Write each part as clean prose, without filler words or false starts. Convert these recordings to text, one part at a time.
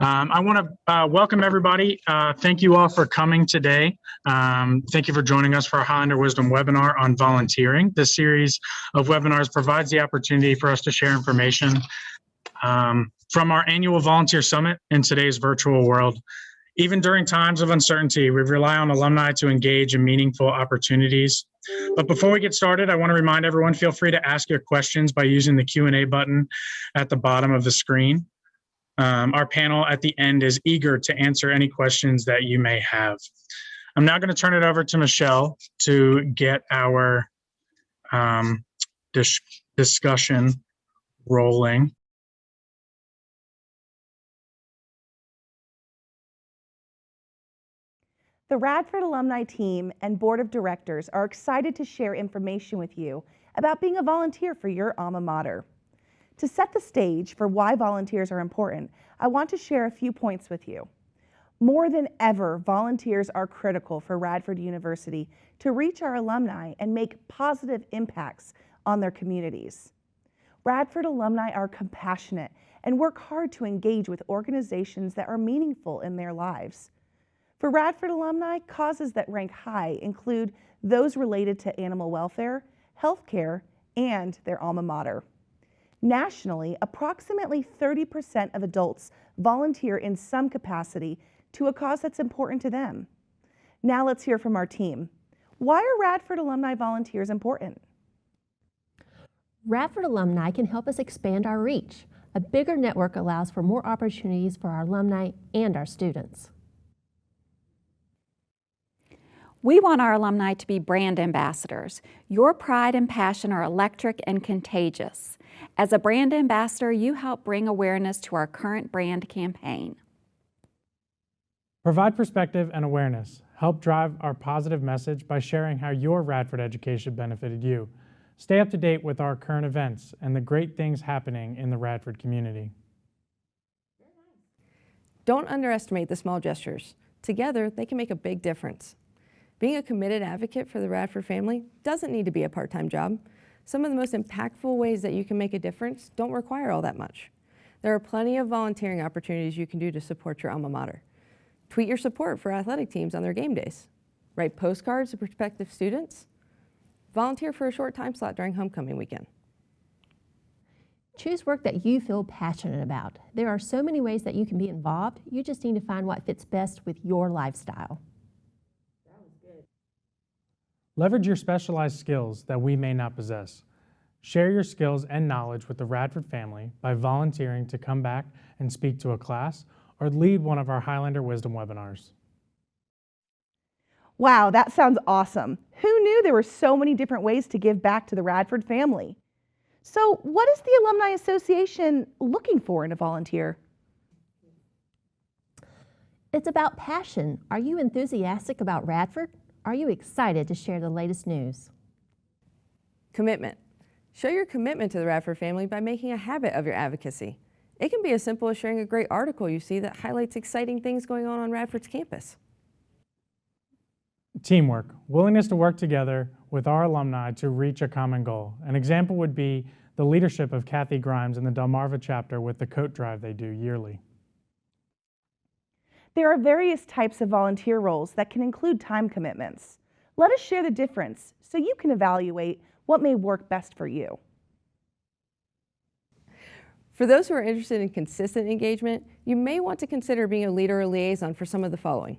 I want to welcome everybody. Thank you all for coming today. Thank you for joining us for our Highlander Wisdom Webinar on volunteering. This series of webinars provides the opportunity for us to share information from our annual volunteer summit in today's virtual world. Even during times of uncertainty, we rely on alumni to engage in meaningful opportunities. But before we get started, I want to remind everyone, feel free to ask your questions by using the Q&A button at the bottom of the screen. Our panel at the end is eager to answer any questions that you may have. I'm now going to turn it over to Michelle to get our discussion rolling. The Radford Alumni team and Board of Directors are excited to share information with you about being a volunteer for your alma mater. To set the stage for why volunteers are important, I want to share a few points with you. More than ever, volunteers are critical for Radford University to reach our alumni and make positive impacts on their communities. Radford alumni are compassionate and work hard to engage with organizations that are meaningful in their lives. For Radford alumni, causes that rank high include those related to animal welfare, healthcare, and their alma mater. Nationally, approximately 30% of adults volunteer in some capacity to a cause that's important to them. Now let's hear from our team. Why are Radford alumni volunteers important? Radford alumni can help us expand our reach. A bigger network allows for more opportunities for our alumni and our students. We want our alumni to be brand ambassadors. Your pride and passion are electric and contagious. As a brand ambassador, you help bring awareness to our current brand campaign. Provide perspective and awareness. Help drive our positive message by sharing how your Radford education benefited you. Stay up to date with our current events and the great things happening in the Radford community. Don't underestimate the small gestures. Together, they can make a big difference. Being a committed advocate for the Radford family doesn't need to be a part-time job. Some of the most impactful ways that you can make a difference don't require all that much. There are plenty of volunteering opportunities you can do to support your alma mater. Tweet your support for athletic teams on their game days. Write postcards to prospective students. Volunteer for a short time slot during homecoming weekend. Choose work that you feel passionate about. There are so many ways that you can be involved. You just need to find what fits best with your lifestyle. Leverage your specialized skills that we may not possess. Share your skills and knowledge with the Radford family by volunteering to come back and speak to a class or lead one of our Highlander Wisdom webinars. Wow, that sounds awesome. Who knew there were so many different ways to give back to the Radford family? So what is the Alumni Association looking for in a volunteer? It's about passion. Are you enthusiastic about Radford? Are you excited to share the latest news? Commitment. Show your commitment to the Radford family by making a habit of your advocacy. It can be as simple as sharing a great article you see that highlights exciting things going on Radford's campus. Teamwork. Willingness to work together with our alumni to reach a common goal. An example would be the leadership of Kathy Grimes in the Delmarva chapter with the coat drive they do yearly. There are various types of volunteer roles that can include time commitments. Let us share the difference so you can evaluate what may work best for you. For those who are interested in consistent engagement, you may want to consider being a leader or liaison for some of the following.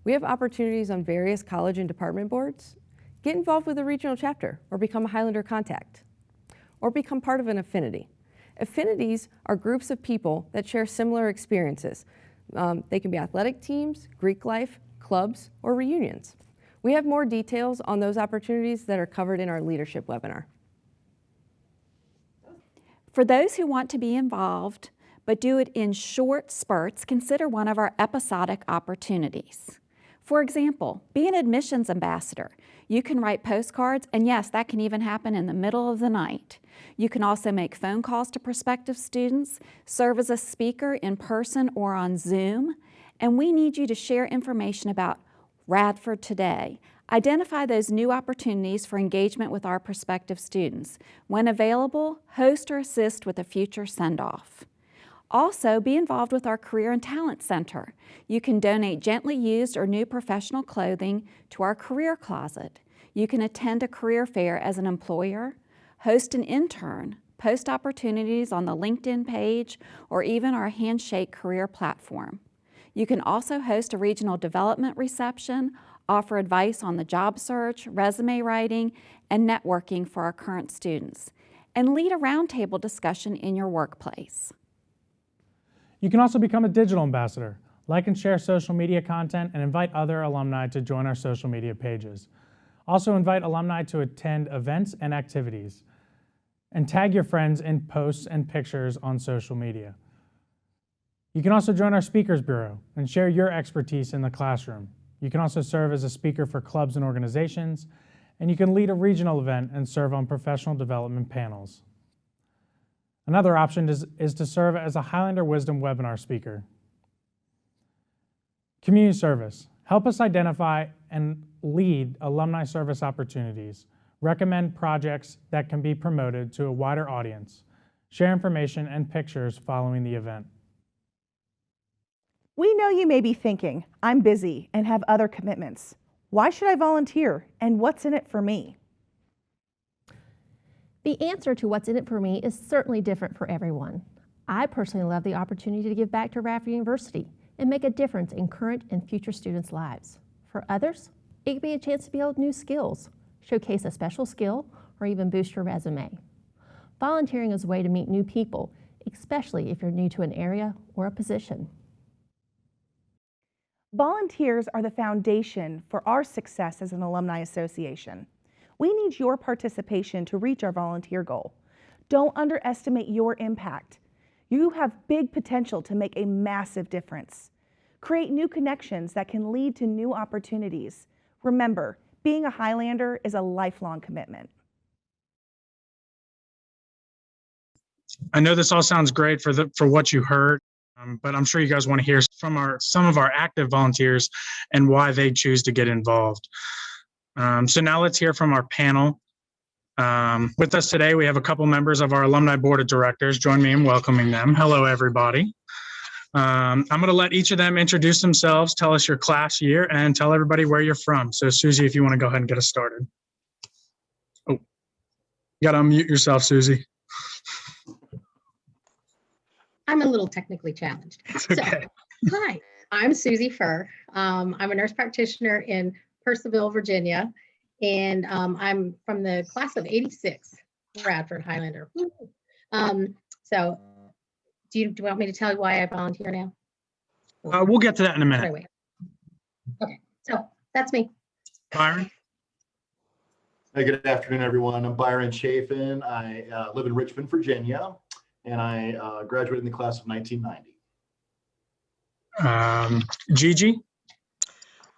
We have opportunities on various college and department boards. Get involved with a regional chapter or become a Highlander contact, or become part of an affinity. Affinities are groups of people that share similar experiences. They can be athletic teams, Greek life, clubs, or reunions. We have more details on those opportunities that are covered in our leadership webinar. For those who want to be involved but do it in short spurts, consider one of our episodic opportunities. For example, be an admissions ambassador. You can write postcards, and yes, that can even happen in the middle of the night. You can also make phone calls to prospective students, serve as a speaker in person or on Zoom, and we need you to share information about Radford today. Identify those new opportunities for engagement with our prospective students. When available, host or assist with a future send-off. Also, be involved with our Career and Talent Center. You can donate gently used or new professional clothing to our Career Closet. You can attend a career fair as an employer, host an intern, post opportunities on the LinkedIn page, or even our Handshake career platform. You can also host a regional development reception, offer advice on the job search, resume writing, and networking for our current students, and lead a roundtable discussion in your workplace. You can also become a digital ambassador. Like and share social media content and invite other alumni to join our social media pages. Also invite alumni to attend events and activities. And tag your friends in posts and pictures on social media. You can also join our Speakers Bureau and share your expertise in the classroom. You can also serve as a speaker for clubs and organizations, and you can lead a regional event and serve on professional development panels. Another option is to serve as a Highlander Wisdom Webinar speaker. Community service. Help us identify and lead alumni service opportunities. Recommend projects that can be promoted to a wider audience. Share information and pictures following the event. We know you may be thinking, I'm busy and have other commitments. Why should I volunteer, and what's in it for me? The answer to what's in it for me is certainly different for everyone. I personally love the opportunity to give back to Radford University and make a difference in current and future students' lives. For others, it could be a chance to build new skills, showcase a special skill, or even boost your resume. Volunteering is a way to meet new people, especially if you're new to an area or a position. Volunteers are the foundation for our success as an alumni association. We need your participation to reach our volunteer goal. Don't underestimate your impact. You have big potential to make a massive difference. Create new connections that can lead to new opportunities. Remember, being a Highlander is a lifelong commitment. I know this all sounds great for what you heard, but I'm sure you guys want to hear from some of our active volunteers and why they choose to get involved. So now let's hear from our panel. With us today, we have a couple members of our Alumni Board of Directors. Join me in welcoming them. Hello, everybody. I'm going to let each of them introduce themselves, tell us your class year, and tell everybody where you're from. So Susie, if you want to go ahead and get us started. Oh, you got to unmute yourself, Susie. I'm a little technically challenged. Okay. So, hi, I'm Susie Furr. I'm a nurse practitioner in Purcellville, Virginia, and I'm from the class of '86, Radford Highlander. So do you want me to tell you why I volunteer now? We'll get to that in a minute. Wait. Okay, so that's me. Byron? Hey, good afternoon, everyone. I'm Byron Chafin. I live in Richmond, Virginia, and I graduated in the class of 1990. Gigi?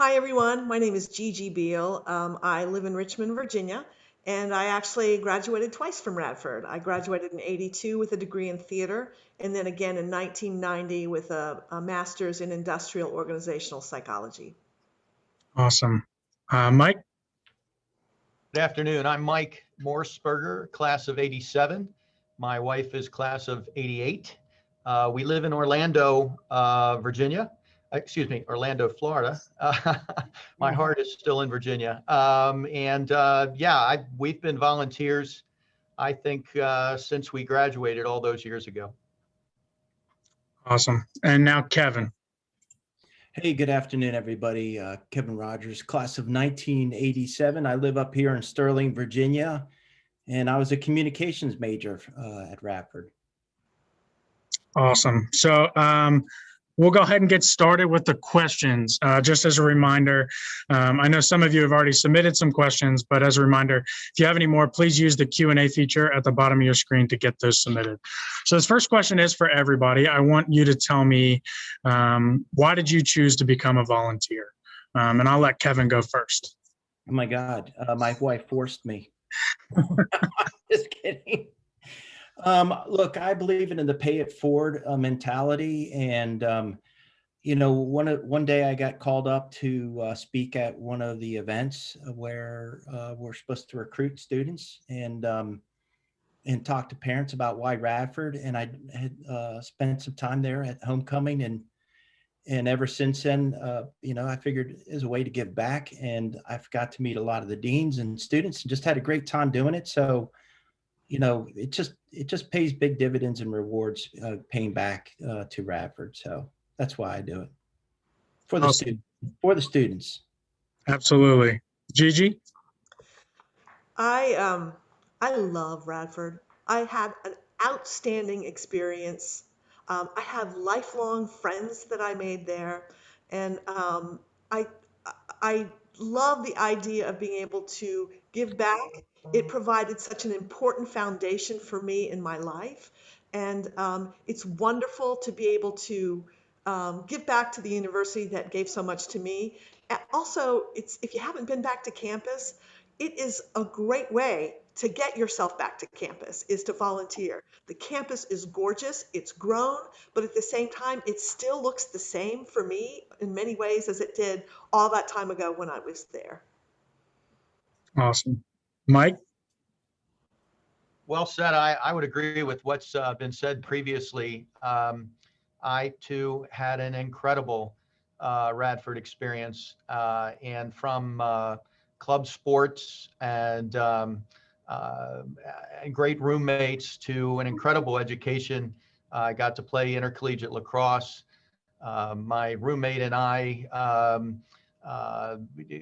Hi, everyone. My name is Gigi Beal. I live in Richmond, Virginia, and I actually graduated twice from Radford. I graduated in '82 with a degree in theater, and then again in 1990 with a master's in industrial organizational psychology. Awesome. Mike? Good afternoon. I'm Mike Morseberger, class of '87. My wife is class of '88. We live in Orlando, Virginia. Orlando, Florida. My heart is still in Virginia. We've been volunteers, I think, since we graduated all those years ago. Awesome. And now Kevin. Hey, good afternoon, everybody. Kevin Rogers, class of 1987. I live up here in Sterling, Virginia, and I was a communications major at Radford. Awesome. So we'll go ahead and get started with the questions. Just as a reminder, I know some of you have already submitted some questions, but as a reminder, if you have any more, please use the Q&A feature at the bottom of your screen to get those submitted. So this first question is for everybody. I want you to tell me, why did you choose to become a volunteer? And I'll let Kevin go first. Oh my God, my wife forced me. Just kidding. Look, I believe in the pay it forward mentality. And, one day I got called up to speak at one of the events where we're supposed to recruit students. And and talked to parents about why Radford. And I had spent some time there at homecoming, and ever since then, I figured as a way to give back, and I got to meet a lot of the deans and students and just had a great time doing it. So, it just pays big dividends and rewards paying back to Radford. So that's why I do it for the students. Absolutely. Gigi? I love Radford. I had an outstanding experience. I have lifelong friends that I made there, and I I love the idea of being able to give back. It provided such an important foundation for me in my life, and it's wonderful to be able to give back to the university that gave so much to me. Also, it's if you haven't been back to campus, it is a great way to get yourself back to campus is to volunteer. The campus is gorgeous, it's grown, but at the same time, it still looks the same for me in many ways as it did all that time ago when I was there. Awesome. Mike? Well said. I would agree with what's been said previously. I too had an incredible Radford experience, and from club sports and great roommates to an incredible education. I got to play intercollegiate lacrosse. My roommate and I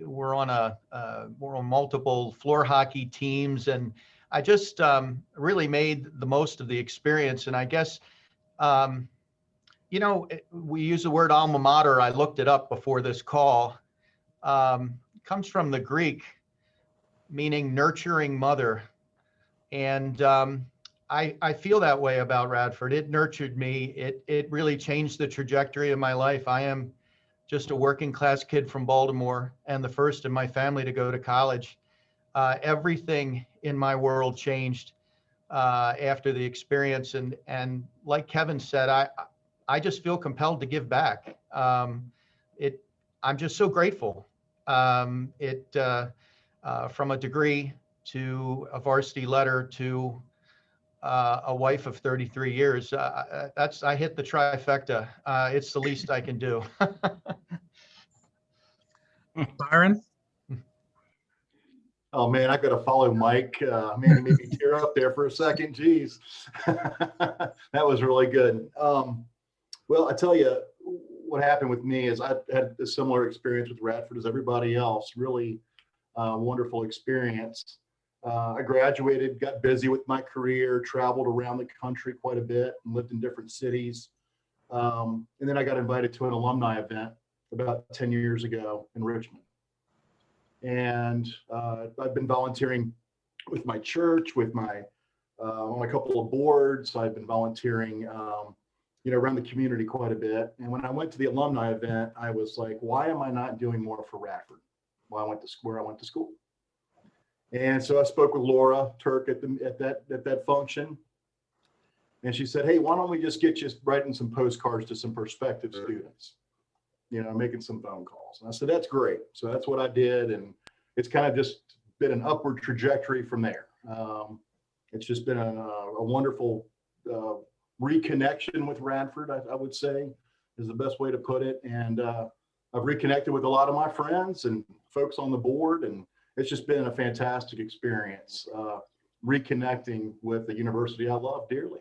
we're on multiple floor hockey teams, and I just really made the most of the experience. And I guess, we use the word alma mater. I looked it up before this call. Comes from the Greek, meaning nurturing mother. And I feel that way about Radford. It nurtured me. It really changed the trajectory of my life. I am just a working class kid from Baltimore and the first in my family to go to college. Everything in my world changed after the experience. And like Kevin said, I just feel compelled to give back. I'm just so grateful. From a degree to a varsity letter to a wife of 33 years, I hit the trifecta. It's the least I can do. Byron? Oh man, I got to follow Mike. Man, he made me tear up there for a second. Geez, that was really good. Well, I tell you, what happened with me is I had a similar experience with Radford as everybody else. Really wonderful experience. I graduated, got busy with my career, traveled around the country quite a bit, and lived in different cities. And then I got invited to an alumni event about 10 years ago in Richmond. And I've been volunteering with my church, with my on a couple of boards. I've been volunteering, around the community quite a bit. And when I went to the alumni event, I was like, why am I not doing more for Radford? Well, I went to school. And so I spoke with Laura Turk at that function, and she said, "Hey, why don't we just get you writing some postcards to some prospective students, making some phone calls?" And I said, "That's great." So that's what I did, and it's kind of just been an upward trajectory from there. It's just been a wonderful reconnection with Radford, I would say, is the best way to put it. And I've reconnected with a lot of my friends and folks on the board, and it's just been a fantastic experience reconnecting with the university I love dearly.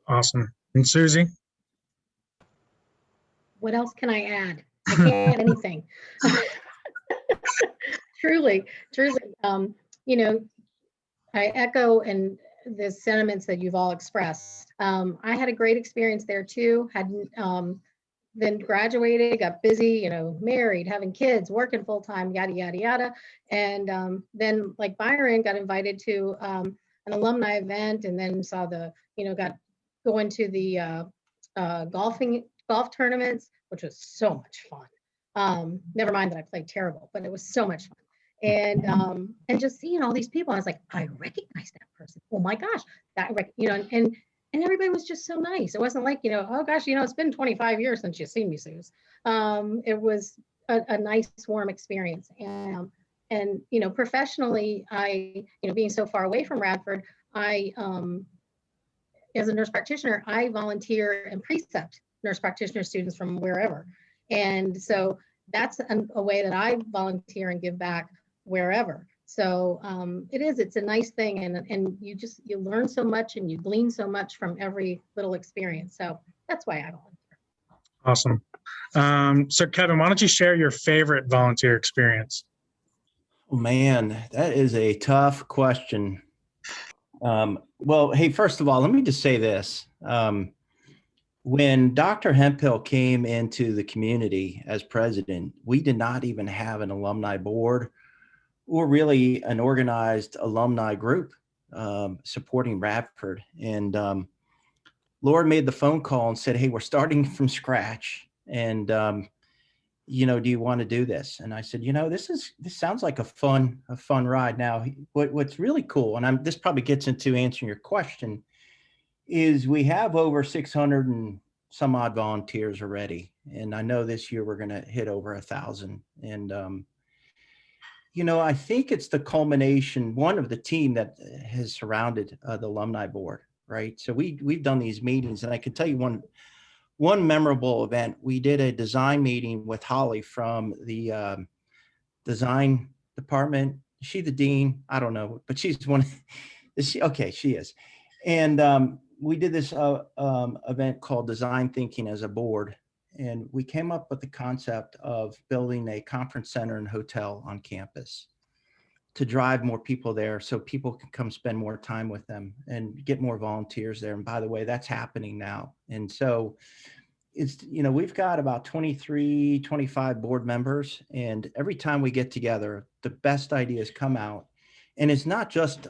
Awesome. And Susie? What else can I add? I can't add anything. Truly. I echo and the sentiments that you've all expressed. I had a great experience there too. Then graduated, got busy, married, having kids, working full time, yada, yada, yada. And then like Byron got invited to an alumni event, and then saw got going to the golf tournaments, which was so much fun. Never mind that I played terrible, but it was so much fun. And just seeing all these people, I was like, I recognize that person. Oh my gosh, and everybody was just so nice. It wasn't like, oh gosh, it's been 25 years since you've seen me, Suze. It was a nice, warm experience. And And, professionally, being so far away from Radford, I, as a nurse practitioner, I volunteer and precept nurse practitioner students from wherever. And so that's a way that I volunteer and give back wherever. So it's a nice thing. And you learn so much and you glean so much from every little experience. So that's why I volunteer. Awesome. So Kevin, why don't you share your favorite volunteer experience? Oh, man, that is a tough question. Well, hey, first of all, let me just say this. When Dr. Hemphill came into the community as president, we did not even have an alumni board or really an organized alumni group supporting Radford. And Laura made the phone call and said, hey, we're starting from scratch. And, do you want to do this? And I said, this sounds like a fun ride. Now, what's really cool, and this probably gets into answering your question, is we have over 600 and some odd volunteers already. And I know this year we're going to hit over 1,000. And, I think it's the culmination, one of the team that has surrounded the alumni board, right? So we've done these meetings, and I can tell you one memorable event. We did a design meeting with Holly from the design department. Is she the dean? I don't know, but she's one. Is she? Okay, she is. And we did this event called Design Thinking as a board. And we came up with the concept of building a conference center and hotel on campus to drive more people there so people can come spend more time with them and get more volunteers there. And by the way, that's happening now. And so it's, we've got about 23, 25 board members. And every time we get together, the best ideas come out. And it's not just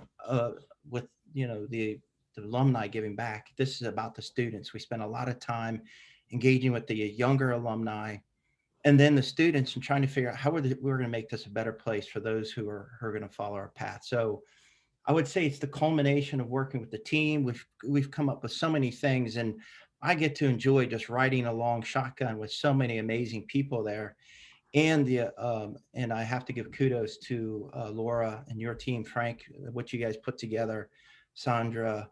with, the alumni giving back. This is about the students. We spend a lot of time engaging with the younger alumni and then the students and trying to figure out how we're going to make this a better place for those who are going to follow our path. So I would say it's the culmination of working with the team. We've come up with so many things, and I get to enjoy just riding along shotgun with so many amazing people there. And and I have to give kudos to Laura and your team, Frank, what you guys put together, Sandra,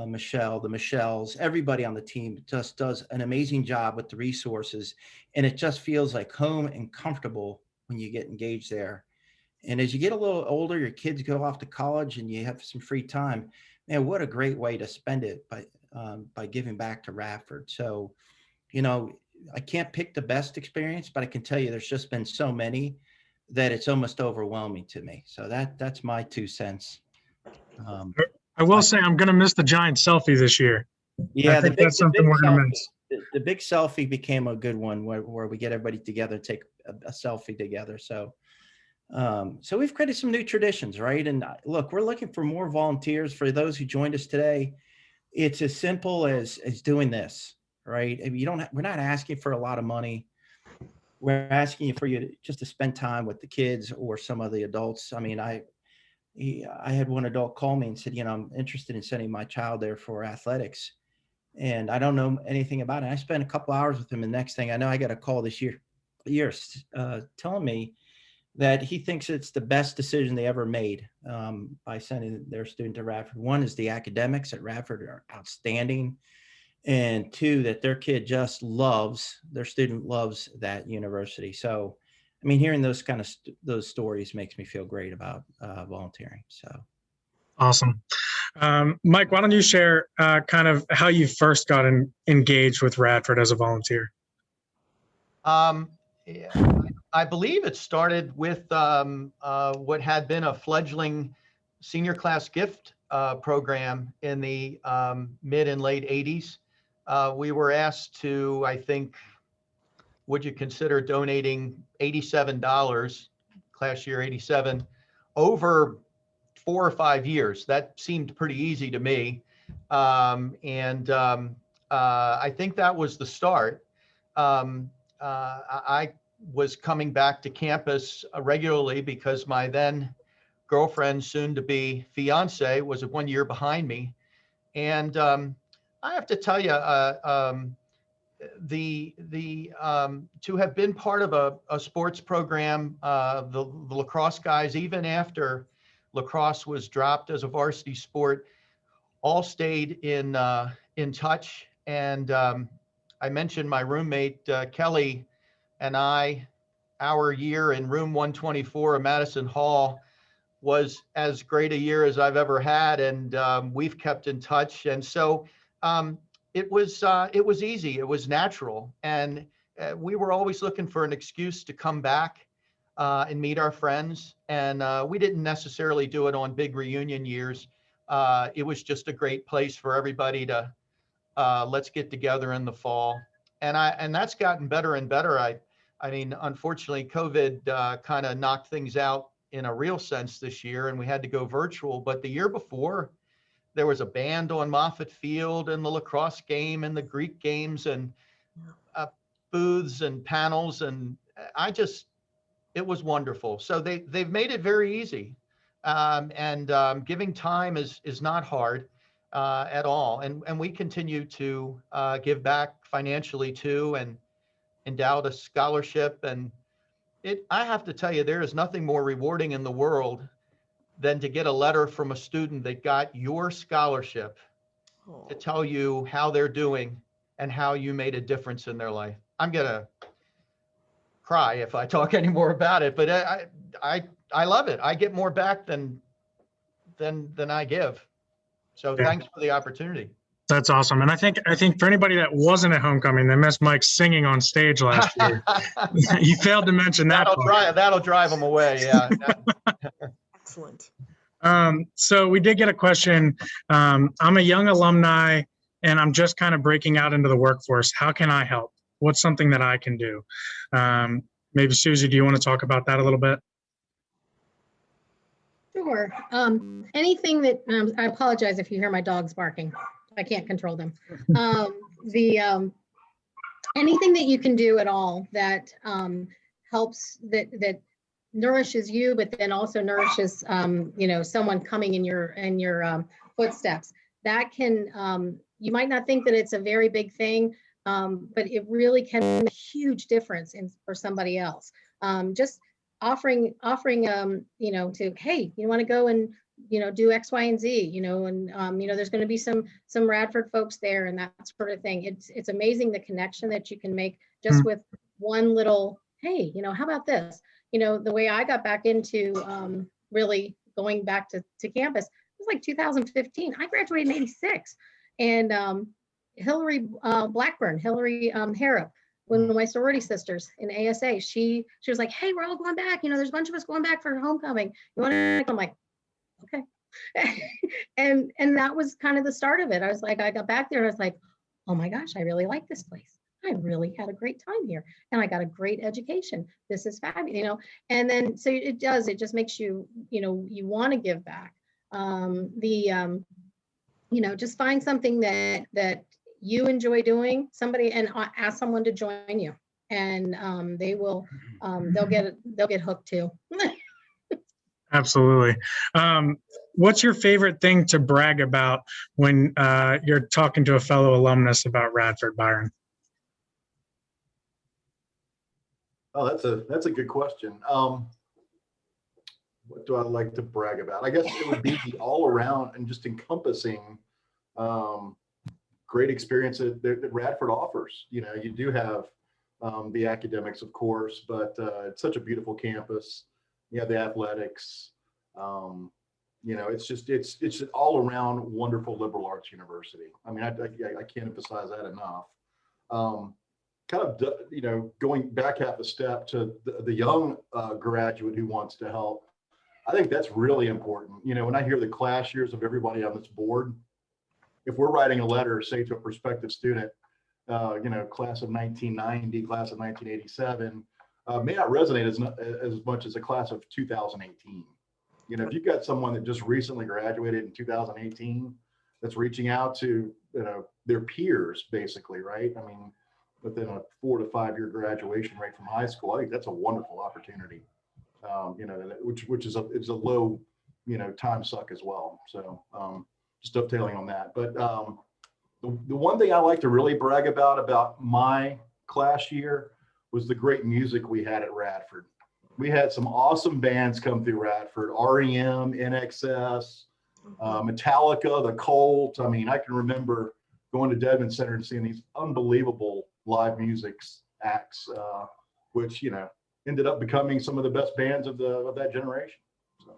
Michelle, the Michelles, everybody on the team just does an amazing job with the resources. And it just feels like home and comfortable when you get engaged there. And as you get a little older, your kids go off to college and you have some free time. Man, what a great way to spend it by giving back to Radford. So, I can't pick the best experience, but I can tell you there's just been so many that it's almost overwhelming to me. So that's my 2 cents. I will say I'm going to miss the giant selfie this year. Yeah, I think that's something we're going to miss. The big selfie became a good one where we get everybody together, take a selfie together. So we've created some new traditions, right? And look, we're looking for more volunteers. For those who joined us today, it's as simple as doing this, right? I mean, we're not asking for a lot of money. We're asking for you just to spend time with the kids or some of the adults. I mean, I had one adult call me and said, I'm interested in sending my child there for athletics, and I don't know anything about it. I spent a couple hours with him, and the next thing I know, I got a call this year telling me that he thinks it's the best decision they ever made by sending their student to Radford. One is the academics at Radford are outstanding, and 2, that their kid just their student loves that university. So I mean, hearing those kind of those stories makes me feel great about volunteering. So awesome. Mike, why don't you share kind of how you first got engaged with Radford as a volunteer? I believe it started with what had been a fledgling senior class gift program in the mid and late 80s. We were asked to, I think, would you consider donating $87, class year 87, over 4 or 5 years? That seemed pretty easy to me. I think that was the start. I was coming back to campus regularly because my then girlfriend, soon to be fiance, was 1 year behind me. And I have to tell you, to have been part of a sports program, the lacrosse guys, even after lacrosse was dropped as a varsity sport, all stayed in touch. And I mentioned my roommate Kelly and our year in room 124 of Madison Hall was as great a year as I've ever had, and we've kept in touch. And so it was easy, it was natural, and we were always looking for an excuse to come back and meet our friends. And we didn't necessarily do it on big reunion years. It was just a great place for everybody to let's get together in the fall. And that's gotten better and better. I mean, unfortunately, COVID kind of knocked things out in a real sense this year, and we had to go virtual. But the year before, there was a band on Moffett Field, and the lacrosse game, and the Greek games, and booths and panels, and it was wonderful. So they've made it very easy, and giving time is not hard at all. And we continue to give back financially too, and endowed a scholarship. And I have to tell you, there is nothing more rewarding in the world than to get a letter from a student that got your scholarship to tell you how they're doing and how you made a difference in their life. I'm gonna cry if I talk any more about it, but I love it. I get more back than I give. So Yeah. Thanks for the opportunity. That's awesome. And I think for anybody that wasn't at homecoming, they missed Mike singing on stage last year. You failed to mention that. That'll drive them away. Yeah. Excellent. So we did get a question. I'm a young alumni and I'm just kind of breaking out into the workforce. How can I help? What's something that I can do? Maybe Susie, do you want to talk about that a little bit? Sure. Anything that, I apologize if you hear my dogs barking. I can't control them. Anything that you can do at all that helps, that nourishes you, but then also nourishes, someone coming in your footsteps. That can, you might not think that it's a very big thing, but it really can make a huge difference for somebody else. Just offering, to, hey, you want to go and, do X, Y, and Z, and, there's going to be some Radford folks there and that sort of thing. It's amazing the connection that you can make just with one little, hey, how about this? The way I got back into really going back to campus, it was like 2015. I graduated in '86. And Hillary Harrop, one of my sorority sisters in ASA, she was like, hey, we're all going back. There's a bunch of us going back for homecoming. You want to? I'm like, okay. and that was kind of the start of it. I was like, I got back there and I was like, oh my gosh, I really like this place. I really had a great time here and I got a great education. This is fabulous, and then, so it just makes you, you want to give back. Just find something that you enjoy doing, and ask someone to join you, and they will, they'll get hooked too. Absolutely. What's your favorite thing to brag about when you're talking to a fellow alumnus about Radford, Byron? Oh, that's a good question. What do I like to brag about? I guess it would be the all around and just encompassing great experience that Radford offers. You do have the academics, of course, but it's such a beautiful campus. You have the athletics. It's an all around wonderful liberal arts university. I mean, I can't emphasize that enough. Going back half a step to the young graduate who wants to help, I think that's really important. When I hear the class years of everybody on this board, if we're writing a letter, say to a prospective student, class of 1990, class of 1987, may not resonate as much as a class of 2018. If you've got someone that just recently graduated in 2018, that's reaching out to, their peers, basically, right? I mean, within a 4 to 5 year graduation rate from high school, I think that's a wonderful opportunity. Which is a low, time suck as well. So just dovetailing on that. But The one thing I like to really brag about my class year was the great music we had at Radford. We had some awesome bands come through Radford: REM, NXS, Metallica, The Cult. I mean, I can remember going to Dedman Center and seeing these unbelievable live music acts, which, ended up becoming some of the best bands of that generation. So.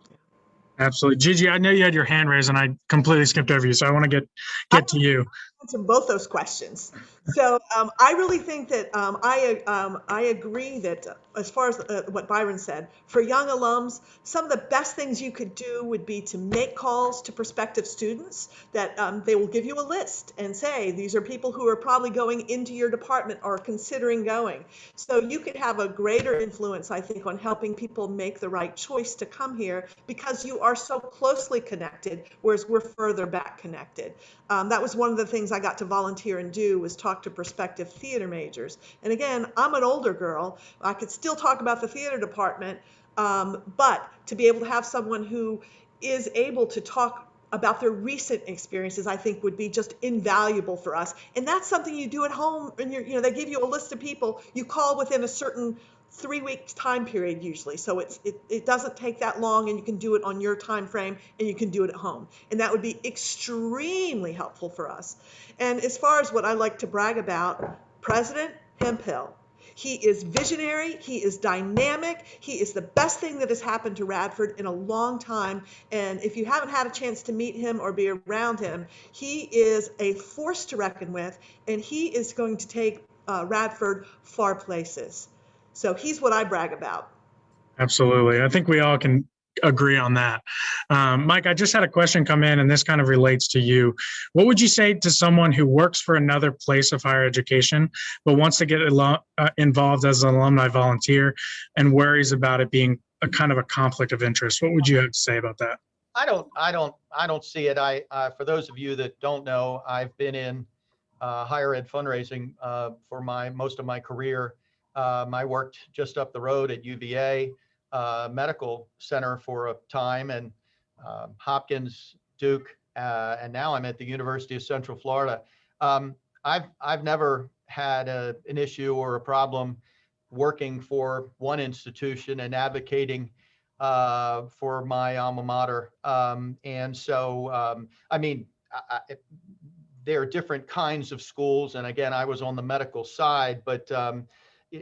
Absolutely. Gigi, I know you had your hand raised and I completely skipped over you, so I want to get to you. Answer both those questions. So I really think that I agree that as far as what Byron said, for young alums, some of the best things you could do would be to make calls to prospective students that they will give you a list and say, these are people who are probably going into your department or considering going. So you could have a greater influence, I think, on helping people make the right choice to come here because you are so closely connected, whereas we're further back connected. That was one of the things I got to volunteer and do, was talk to prospective theater majors. And again, I'm an older girl. I could still talk about the theater department, but to be able to have someone who is able to talk about their recent experiences, I think would be just invaluable for us. And that's something you do at home. And they give you a list of people you call within a certain 3 weeks time period usually. So it doesn't take that long, and you can do it on your time frame, and you can do it at home. And that would be extremely helpful for us. And as far as what I like to brag about, President Hemphill. He is visionary, he is dynamic, he is the best thing that has happened to Radford in a long time. And if you haven't had a chance to meet him or be around him, he is a force to reckon with, and he is going to take Radford far places. So he's what I brag about. Absolutely. I think we all can agree on that. Mike, I just had a question come in, and this kind of relates to you. What would you say to someone who works for another place of higher education, but wants to get involved as an alumni volunteer and worries about it being a kind of a conflict of interest? What would you have to say about that? I don't see it. For those of you that don't know, I've been in higher ed fundraising for most of my career. I worked just up the road at UVA Medical Center for a time, and Hopkins, Duke, and now I'm at the University of Central Florida. I've never had an issue or a problem working for one institution and advocating for my alma mater. And so, there are different kinds of schools. And again, I was on the medical side, but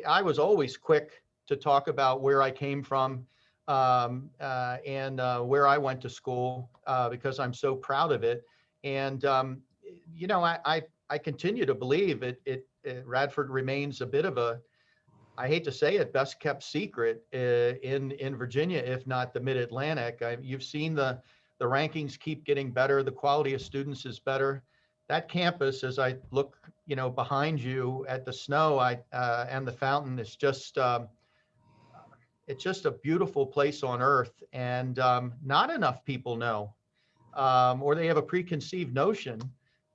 I was always quick to talk about where I came from and where I went to school because I'm so proud of it. And, I continue to believe Radford remains a bit of a, I hate to say it, best kept secret in Virginia, if not the Mid-Atlantic. You've seen the rankings keep getting better. The quality of students is better. That campus, as I look, behind you at the snow and the fountain, is just it's just a beautiful place on earth, and not enough people know, or they have a preconceived notion.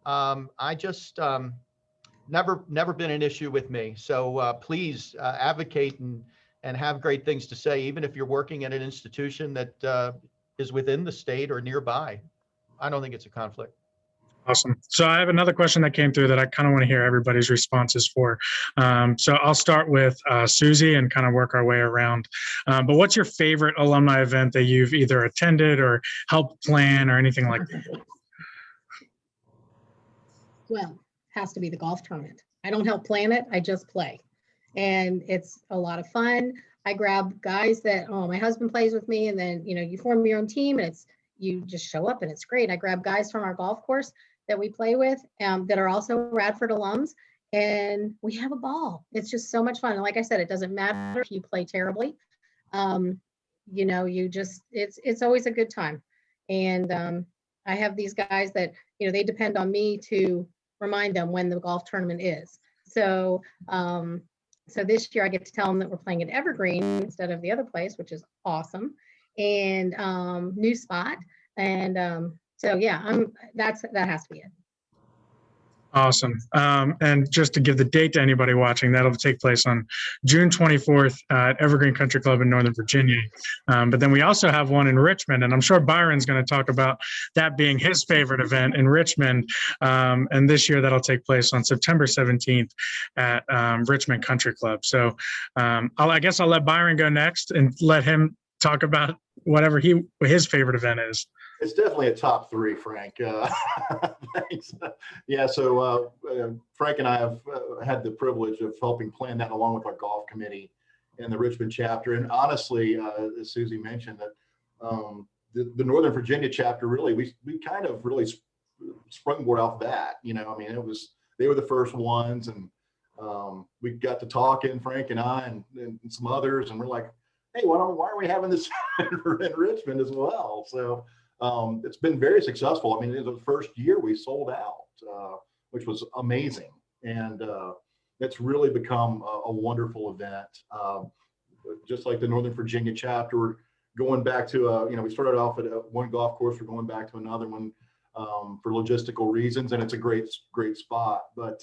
I just never been an issue with me. So please advocate and have great things to say, even if you're working at an institution that is within the state or nearby. I don't think it's a conflict. Awesome. So I have another question that came through that I kind of want to hear everybody's responses for. So I'll start with Susie and kind of work our way around. But what's your favorite alumni event that you've either attended or helped plan or anything like that? Well, has to be the golf tournament. I don't help plan it, I just play. And it's a lot of fun. I grab guys that, my husband plays with me, and then, you form your own team, and you just show up and it's great. I grab guys from our golf course that we play with that are also Radford alums, and we have a ball. It's just so much fun. And like I said, it doesn't matter if you play terribly. It's always a good time. And I have these guys that, they depend on me to remind them when the golf tournament is. So this year I get to tell them that we're playing at Evergreen instead of the other place, which is awesome. And new spot. And that has to be it. Awesome. And just to give the date to anybody watching, that'll take place on June 24th at Evergreen Country Club in Northern Virginia. But then we also have one in Richmond, and I'm sure Byron's going to talk about that being his favorite event in Richmond. And this year that'll take place on September 17th at Richmond Country Club. So I guess I'll let Byron go next and let him talk about whatever his favorite event is. It's definitely a top three, Frank. Thanks. Yeah, so Frank and I have had the privilege of helping plan that along with our golf committee and the Richmond chapter. And honestly, as Susie mentioned, that the Northern Virginia chapter, really, we kind of really sprungboard off that. You know, I mean, they were the first ones, and we got to talking, Frank and I and some others, and we're like, hey, why are we having this in Richmond as well? So it's been very successful. I mean, the first year we sold out, which was amazing. And it's really become a wonderful event. Just like the Northern Virginia chapter, we're going back to, we started off at one golf course, we're going back to another one for logistical reasons, and it's a great spot. But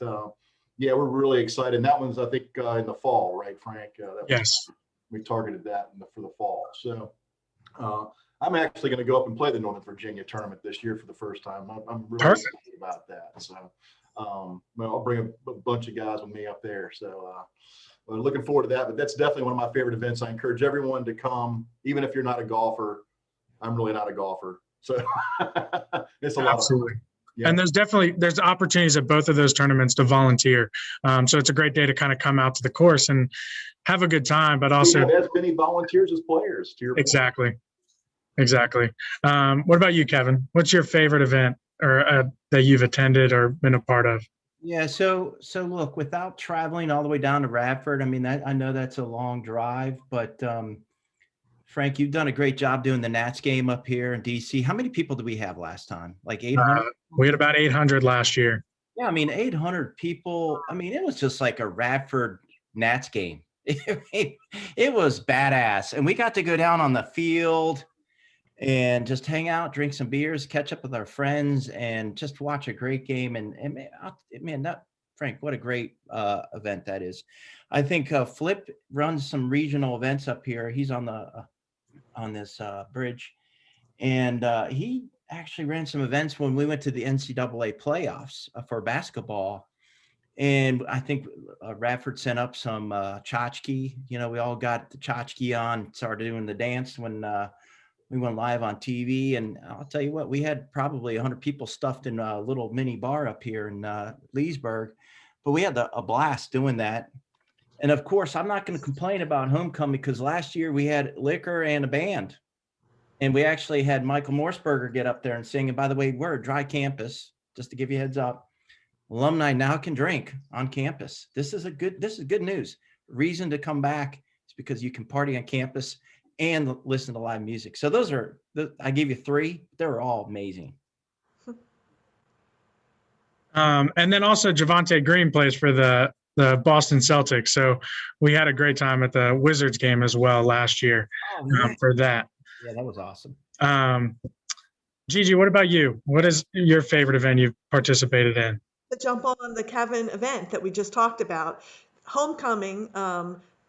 yeah, we're really excited. And that one's, I think, in the fall, right, Frank? Yes. We targeted that for the fall. So I'm actually going to go up and play the Northern Virginia tournament this year for the first time. I'm really excited about that. So I'll bring a bunch of guys with me up there. So we're looking forward to that. But that's definitely one of my favorite events. I encourage everyone to come, even if you're not a golfer. I'm really not a golfer. So it's a lot of fun. Yeah. And there's opportunities at both of those tournaments to volunteer. So it's a great day to kind of come out to the course and have a good time, but also have as many volunteers as players. To your point. Exactly. What about you, Kevin? What's your favorite event or that you've attended or been a part of? Yeah. So look, without traveling all the way down to Radford, I mean, I know that's a long drive, but Frank, you've done a great job doing the Nats game up here in DC. How many people did we have last time? Like 800? We had about 800 last year. Yeah, I mean, 800 people. I mean, it was just like a Radford Nats game. It was badass. And we got to go down on the field and just hang out, drink some beers, catch up with our friends, and just watch a great game. And man, Frank, what a great event that is. I think Flip runs some regional events up here. He's on this bridge, and he actually ran some events when we went to the NCAA playoffs for basketball. And I think Radford sent up some tchotchke. You know, we all got the tchotchke on, started doing the dance when we went live on TV. And I'll tell you what, we had probably 100 people stuffed in a little mini bar up here in Leesburg. But we had a blast doing that. And of course, I'm not going to complain about homecoming because last year we had liquor and a band. And we actually had Michael Morseberger get up there and sing. And by the way, we're a dry campus, just to give you a heads up. Alumni now can drink on campus. This is good news. Reason to come back is because you can party on campus and listen to live music. So I gave you 3. They were all amazing. And then also Javante Green plays for the Boston Celtics. So we had a great time at the Wizards game as well last year for that. Yeah, that was awesome. Gigi, what about you? What is your favorite event you've participated in? To jump on the Kevin event that we just talked about, homecoming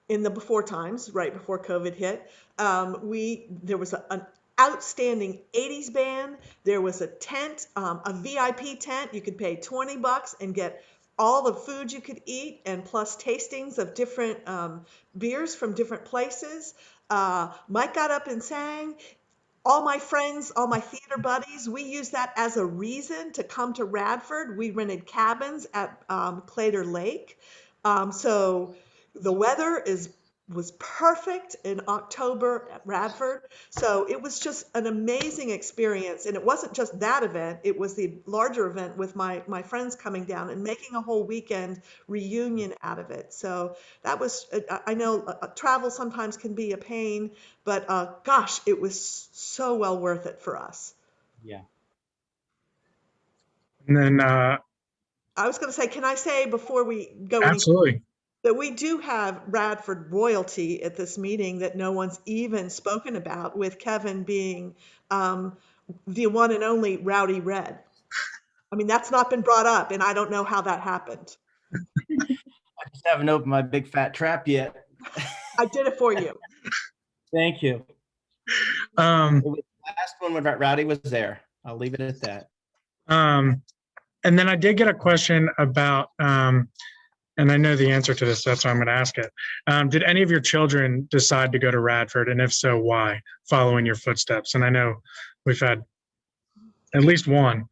in the before times, right before COVID hit, there was an outstanding 80s band. There was a tent, a VIP tent. You could pay $20 and get all the food you could eat, and plus tastings of different beers from different places. Mike got up and sang. All my friends, all my theater buddies, we used that as a reason to come to Radford. We rented cabins at Clater Lake. So the weather was perfect in October at Radford. So it was just an amazing experience. And it wasn't just that event, it was the larger event with my friends coming down and making a whole weekend reunion out of it. So that was, I know travel sometimes can be a pain, but gosh, it was so well worth it for us. Yeah. And then I was going to say, can I say before we go absolutely that we do have Radford royalty at this meeting that no one's even spoken about, with Kevin being the one and only Rowdy Red. I mean, that's not been brought up, and I don't know how that happened. I just haven't opened my big fat trap yet. I did it for you. Thank you. Um, It was the last one when Rowdy was there. I'll leave it at that. and then I did get a question about, and I know the answer to this, that's why I'm going to ask it. Did any of your children decide to go to Radford? And if so, why? Following your footsteps. And I know we've had at least one.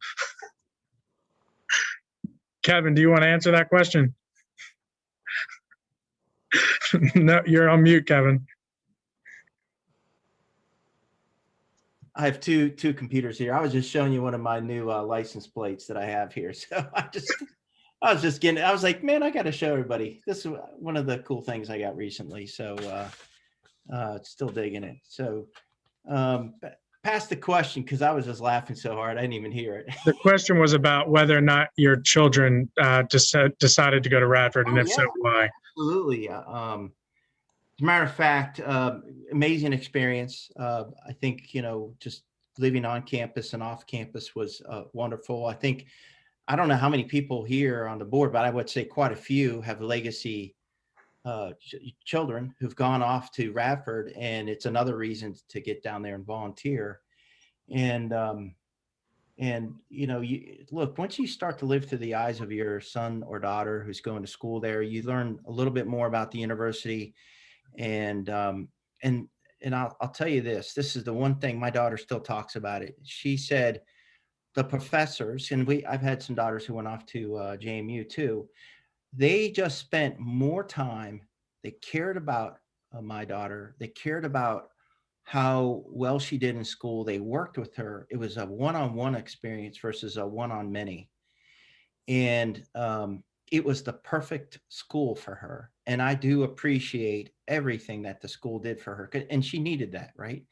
Kevin, do you want to answer that question? No, you're on mute, Kevin. I have two computers here. I was just showing you one of my new license plates that I have here. So I was like, man, I got to show everybody. This is one of the cool things I got recently. So still digging it. So pass the question, because I was just laughing so hard I didn't even hear it. The question was about whether or not your children decided to go to Radford, and if so, why? Absolutely. As a matter of fact, amazing experience. I think, just living on campus and off campus was wonderful. I don't know how many people here on the board, but I would say quite a few have legacy children who've gone off to Radford, and it's another reason to get down there and volunteer. And look, once you start to live through the eyes of your son or daughter who's going to school there, you learn a little bit more about the university. And I'll tell you this is the one thing my daughter still talks about it. She said the professors, and I've had some daughters who went off to JMU too. They just spent more time. They cared about my daughter. They cared about how well she did in school. They worked with her. It was a one-on-one experience versus a one-on-many. And it was the perfect school for her. And I do appreciate everything that the school did for her. And she needed that, right?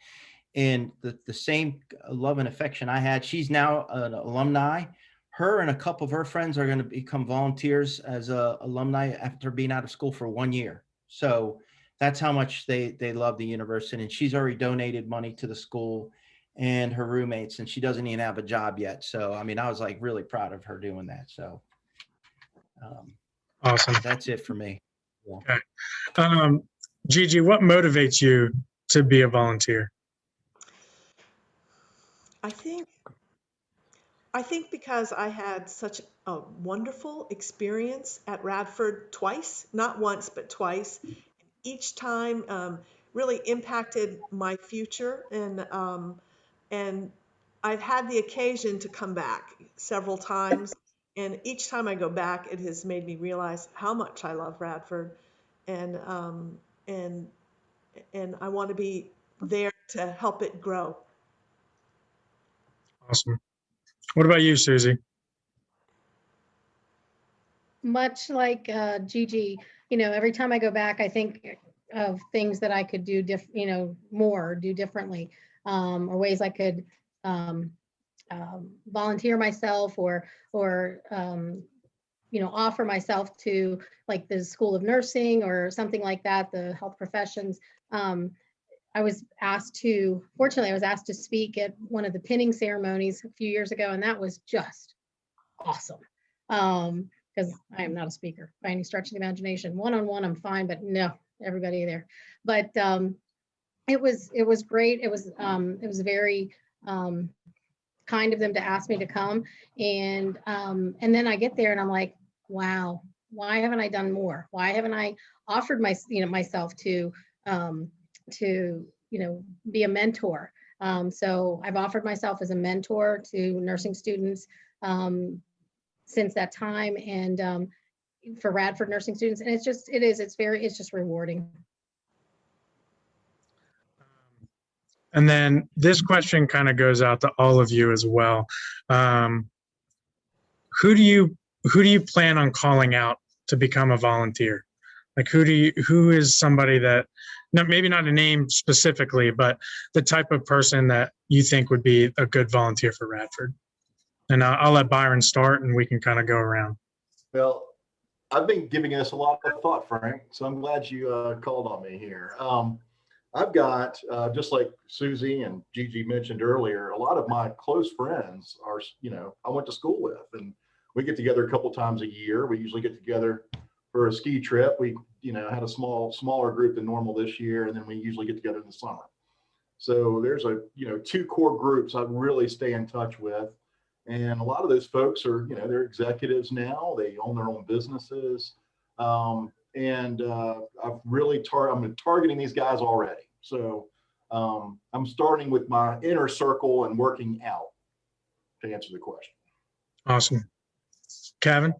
And the same love and affection I had. She's now an alumni. Her and a couple of her friends are going to become volunteers as alumni after being out of school for 1 year. So that's how much they love the university. And she's already donated money to the school and her roommates, and she doesn't even have a job yet. So, I mean, I was like really proud of her doing that. So awesome. That's it for me. Yeah. Okay. Gigi, what motivates you to be a volunteer? I think because I had such a wonderful experience at Radford twice, not once, but twice. Each time really impacted my future, and I've had the occasion to come back several times. And each time I go back, it has made me realize how much I love Radford, and I want to be there to help it grow. Awesome. What about you, Susie? Much like Gigi, every time I go back, I think of things that I could do more, do differently, or ways I could volunteer myself or offer myself to, like, the School of Nursing or something like that, the health professions. Fortunately, I was asked to speak at one of the pinning ceremonies a few years ago, and that was just awesome. Because I am not a speaker by any stretch of the imagination. One-on-one, I'm fine, but no, everybody there. But it was great. It was very kind of them to ask me to come, and then I get there and I'm like, wow, why haven't I done more? Why haven't I offered myself to be a mentor? So I've offered myself as a mentor to nursing students since that time, and for Radford nursing students, and it's just rewarding. And then this question kind of goes out to all of you as well. Who do you plan on calling out to become a volunteer? Like, who is somebody that, maybe not a name specifically, but the type of person that you think would be a good volunteer for Radford? And I'll let Byron start, and we can kind of go around. Well, I've been giving us a lot of thought, Frank, so I'm glad you called on me here. I've got, just like Susie and Gigi mentioned earlier, a lot of my close friends are, I went to school with, and we get together a couple times a year. We usually get together for a ski trip. We, had a smaller group than normal this year, and then we usually get together in the summer. So there's two core groups I really stay in touch with. And a lot of those folks are, they're executives now. They own their own businesses. I've really I'm targeting these guys already. So I'm starting with my inner circle and working out to answer the question. Awesome. Kevin?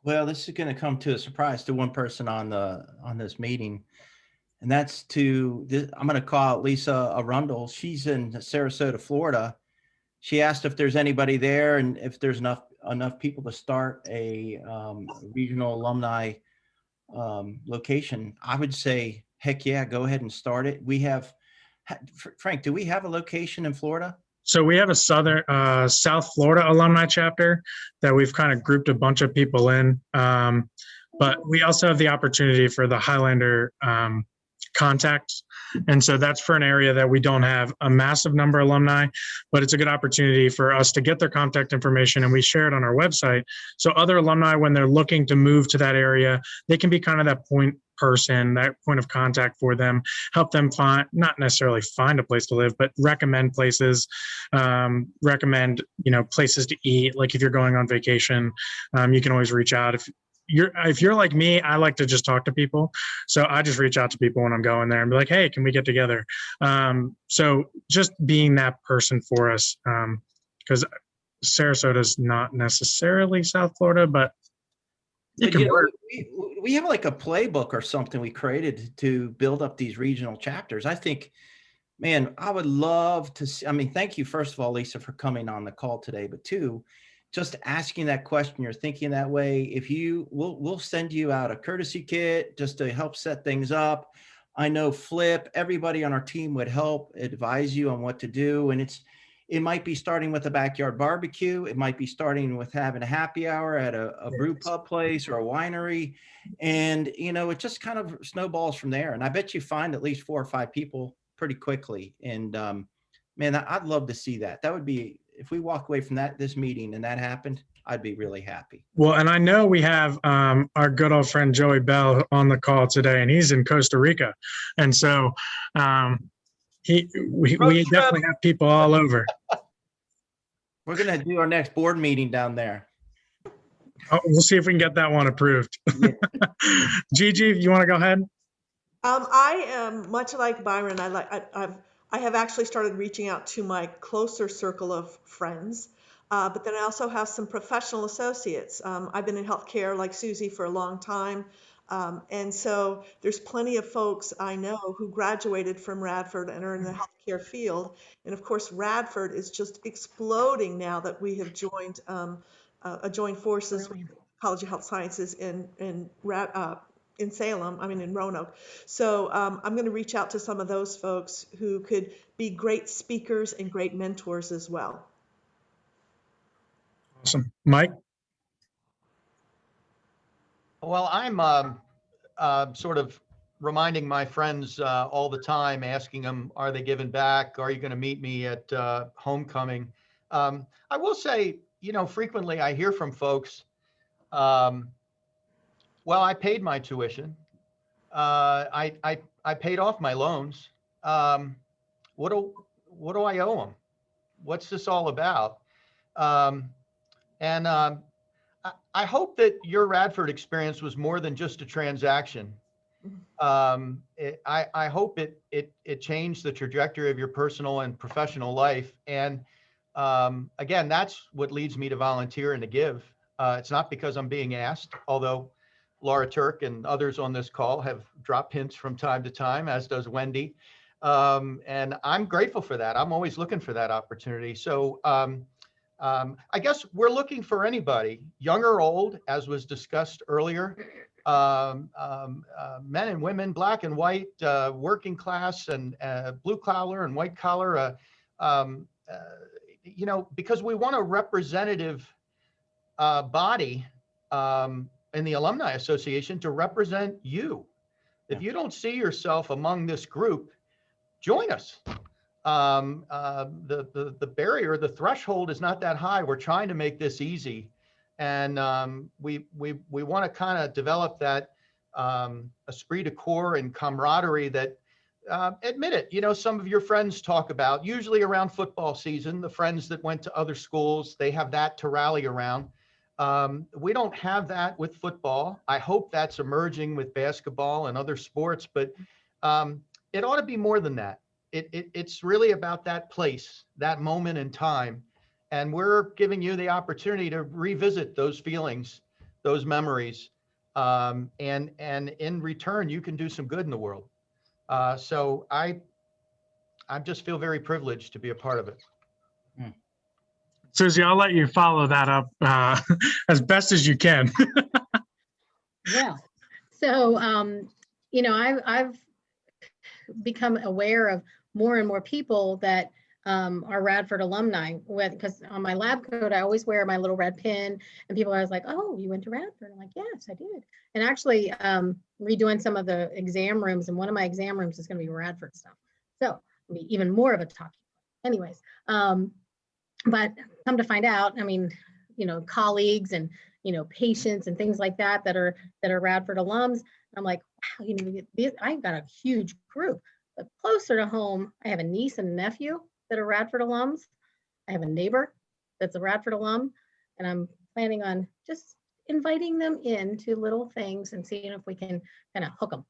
Well, this is going to come to a surprise to one person on this meeting, and that's I'm going to call out Lisa Arundel. She's in Sarasota, Florida. She asked if there's anybody there and if there's enough people to start a regional alumni location. I would say, heck yeah, go ahead and start it. We have, Frank, do we have a location in Florida? So we have a South Florida alumni chapter that we've kind of grouped a bunch of people in. But we also have the opportunity for the Highlander contacts. And so that's for an area that we don't have a massive number of alumni, but it's a good opportunity for us to get their contact information, and we share it on our website. So other alumni, when they're looking to move to that area, they can be kind of that point person, that point of contact for them, help them not necessarily find a place to live, but recommend places, recommend, places to eat. Like if you're going on vacation, you can always reach out. If you're like me, I like to just talk to people. So I just reach out to people when I'm going there and be like, hey, can we get together? So just being that person for us, because Sarasota is not necessarily South Florida, but it can work. We have like a playbook or something we created to build up these regional chapters. I think, man, I would love to see, thank you, first of all, Lisa, for coming on the call today, but two, just asking that question, you're thinking that way. We'll send you out a courtesy kit just to help set things up. I know Flip, everybody on our team would help advise you on what to do. And it might be starting with a backyard barbecue. It might be starting with having a happy hour at a brew pub place or a winery. And, it just kind of snowballs from there. And I bet you find at least 4 or 5 people pretty quickly. And man, I'd love to see that. That would be, if we walk away from this meeting and that happened, I'd be really happy. Well, and I know we have our good old friend Joey Bell on the call today, and he's in Costa Rica. And so we definitely have people all over. We're going to do our next board meeting down there. Oh, we'll see if we can get that one approved. Yeah. Gigi, you want to go ahead? I am much like Byron. I have actually started reaching out to my closer circle of friends, but then I also have some professional associates. I've been in healthcare like Susie for a long time. And so there's plenty of folks I know who graduated from Radford and are in the healthcare field. And of course, Radford is just exploding now that we have joined forces with College of Health Sciences in Salem, in Roanoke. So I'm going to reach out to some of those folks who could be great speakers and great mentors as well. Awesome. Mike? Well, I'm sort of reminding my friends all the time, asking them, are they giving back? Are you going to meet me at homecoming? I will say, frequently I hear from folks, well, I paid my tuition. I paid off my loans. What do I owe them? What's this all about? I hope that your Radford experience was more than just a transaction. I hope it changed the trajectory of your personal and professional life. And again, that's what leads me to volunteer and to give. It's not because I'm being asked, although Laura Turk and others on this call have dropped hints from time to time, as does Wendy. And I'm grateful for that. I'm always looking for that opportunity. So I guess we're looking for anybody, young or old, as was discussed earlier, men and women, black and white, working class and blue collar and white collar, because we want a representative body in the Alumni Association to represent you. If you don't see yourself among this group, join us. The barrier, the threshold is not that high. We're trying to make this easy. And we want to kind of develop that esprit de corps and camaraderie that, admit it, you know, some of your friends talk about, usually around football season, the friends that went to other schools, they have that to rally around. We don't have that with football. I hope that's emerging with basketball and other sports, but it ought to be more than that. It's really about that place, that moment in time. And we're giving you the opportunity to revisit those feelings, those memories. And in return, you can do some good in the world. So I just feel very privileged to be a part of it. Susie, I'll let you follow that up as best as you can. Well, so, you know, I've become aware of more and more people that are Radford alumni, because on my lab coat, I always wear my little red pin, and people are always like, oh, you went to Radford? I'm like, yes, I did. And actually redoing some of the exam rooms, and one of my exam rooms is going to be Radford stuff. So it'll be even more of a talking point. Anyways, but come to find out, I mean, you know, colleagues and, you know, patients and things like that that are Radford alums. I'm like, wow, you know, I've got a huge group. But closer to home, I have a niece and a nephew that are Radford alums. I have a neighbor that's a Radford alum, and I'm planning on just inviting them into little things and seeing if we can kind of hook them.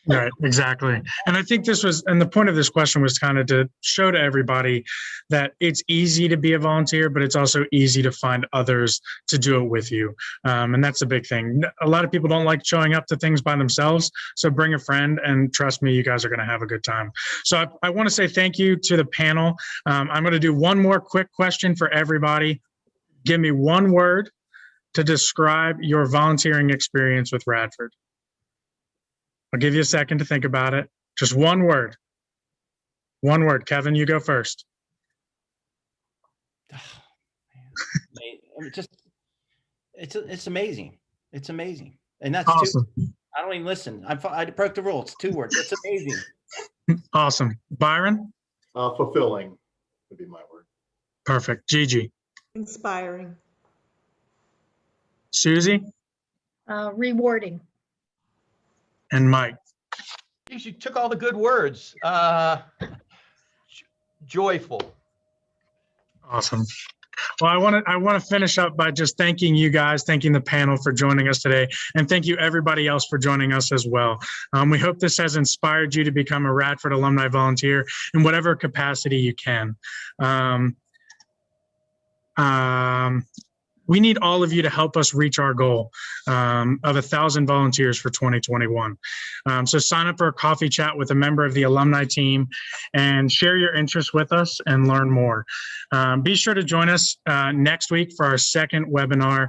Right, exactly. And I think this was, and the point of this question was kind of to show to everybody that it's easy to be a volunteer, but it's also easy to find others to do it with you. And that's a big thing. A lot of people don't like showing up to things by themselves. So bring a friend, and trust me, you guys are going to have a good time. So I want to say thank you to the panel. I'm going to do one more quick question for everybody. Give me one word to describe your volunteering experience with Radford. I'll give you a second to think about it. Just one word. One word. Kevin, you go first. Oh, man. It's amazing. It's amazing. And that's awesome. I don't even listen. I broke the rule. It's 2 words. It's amazing. Awesome. Byron? Fulfilling would be my word. Perfect. Gigi? Inspiring. Susie? Rewarding. And Mike? You took all the good words. Joyful. Awesome. Well, I want to finish up by just thanking you guys, thanking the panel for joining us today, and thank you everybody else for joining us as well. We hope this has inspired you to become a Radford alumni volunteer in whatever capacity you can. We need all of you to help us reach our goal of 1,000 volunteers for 2021. So sign up for a coffee chat with a member of the alumni team and share your interests with us and learn more. Be sure to join us next week for our second webinar,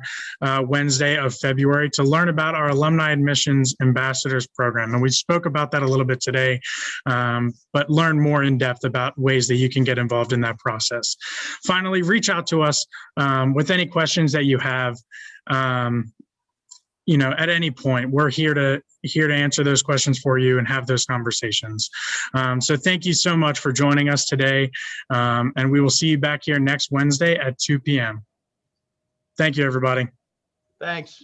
Wednesday of February, to learn about our Alumni Admissions Ambassadors Program. And we spoke about that a little bit today, but learn more in depth about ways that you can get involved in that process. Finally, reach out to us with any questions that you have, you know, at any point. We're here to answer those questions for you and have those conversations. So thank you so much for joining us today. And we will see you back here next Wednesday at 2 p.m. Thank you, everybody. Thanks.